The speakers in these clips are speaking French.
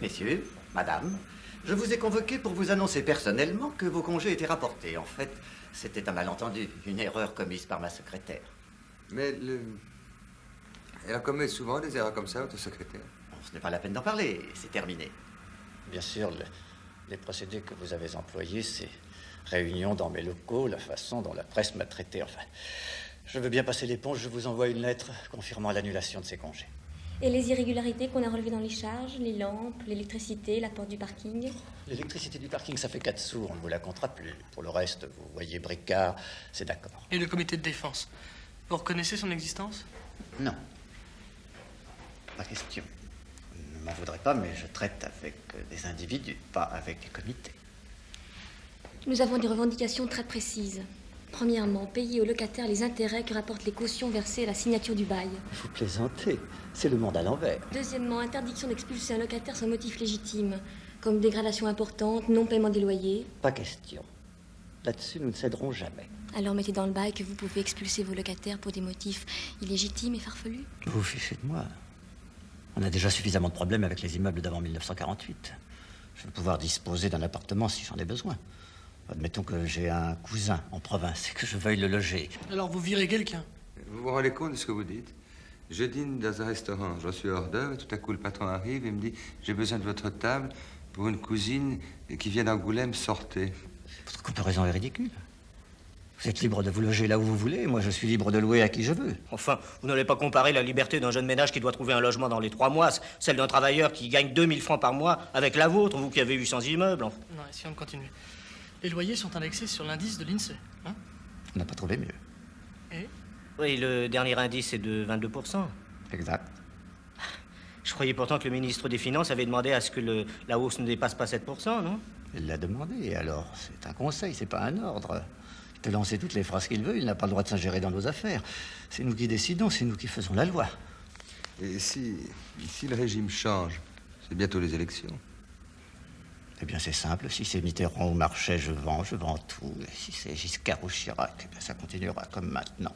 Messieurs, madame, je vous ai convoqué pour vous annoncer personnellement que vos congés étaient rapportés. En fait, c'était un malentendu, une erreur commise par ma secrétaire. Mais elle a commis souvent des erreurs comme ça, votre secrétaire. Bon, ce n'est pas la peine d'en parler, c'est terminé. Bien sûr, les procédés que vous avez employés, ces réunions dans mes locaux, la façon dont la presse m'a traité, enfin... Je veux bien passer l'éponge, je vous envoie une lettre confirmant l'annulation de ces congés. Et les irrégularités qu'on a relevées dans les charges, les lampes, l'électricité, la porte du parking? L'électricité du parking, ça fait 4 sous, on ne vous la comptera plus. Pour le reste, vous voyez Bricard, c'est d'accord. Et le comité de défense, vous reconnaissez son existence? Non. Pas question. Ne m'en voudrez pas, mais je traite avec des individus, pas avec des comités. Nous avons des revendications très précises. Premièrement, payer aux locataires les intérêts que rapportent les cautions versées à la signature du bail. Vous plaisantez, c'est le monde à l'envers. Deuxièmement, interdiction d'expulser un locataire sans motif légitime, comme dégradation importante, non-paiement des loyers. Pas question. Là-dessus, nous ne céderons jamais. Alors mettez dans le bail que vous pouvez expulser vos locataires pour des motifs illégitimes et farfelus. Vous vous fichez de moi. On a déjà suffisamment de problèmes avec les immeubles d'avant 1948. Je vais pouvoir disposer d'un appartement si j'en ai besoin. Admettons que j'ai un cousin en province et que je veuille le loger. Alors vous virez quelqu'un? Vous vous rendez compte de ce que vous dites? Je dîne dans un restaurant, je suis hors d'heure, et tout à coup le patron arrive et me dit « J'ai besoin de votre table pour une cousine qui vient d'Angoulême, sortez. » Votre comparaison est ridicule. Vous êtes libre de vous loger là où vous voulez, moi je suis libre de louer à qui je veux. Enfin, vous n'allez pas comparer la liberté d'un jeune ménage qui doit trouver un logement dans les 3 mois, celle d'un travailleur qui gagne 2000 francs par mois, avec la vôtre, vous qui avez 800 immeubles. Enfin. Non, essayons de continuer. Les loyers sont indexés sur l'indice de l'INSEE, hein? On n'a pas trouvé mieux. Et? Oui, le dernier indice est de 22%. Exact. Je croyais pourtant que le ministre des Finances avait demandé à ce que la hausse ne dépasse pas 7%, non? Il l'a demandé, alors c'est un conseil, c'est pas un ordre. Il peut lancer toutes les phrases qu'il veut, il n'a pas le droit de s'ingérer dans nos affaires. C'est nous qui décidons, c'est nous qui faisons la loi. Et si le régime change, c'est bientôt les élections. Eh bien, c'est simple. Si c'est Mitterrand ou Marchais, je vends tout. Et si c'est Giscard ou Chirac, eh bien, ça continuera comme maintenant.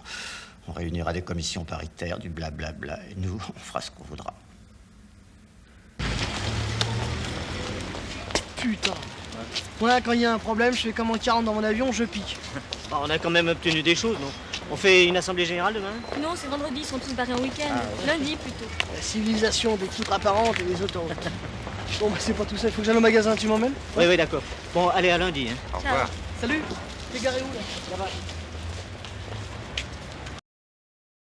On réunira des commissions paritaires, du blablabla, et nous, on fera ce qu'on voudra. Putain. Voilà, quand il y a un problème, je fais comme en 40 dans mon avion, je pique. Bon, on a quand même obtenu des choses, non? On fait une assemblée générale demain? Non, c'est vendredi, ils sont tous barrés en week-end. Lundi plutôt. La civilisation des poutres apparentes et des autoroutes. Bon, bah, c'est pas tout ça, il faut que j'aille au magasin, tu m'emmènes? Oui, d'accord. Bon, allez, à lundi, hein. Au revoir. Salut. T'es garé où, là? Là-bas.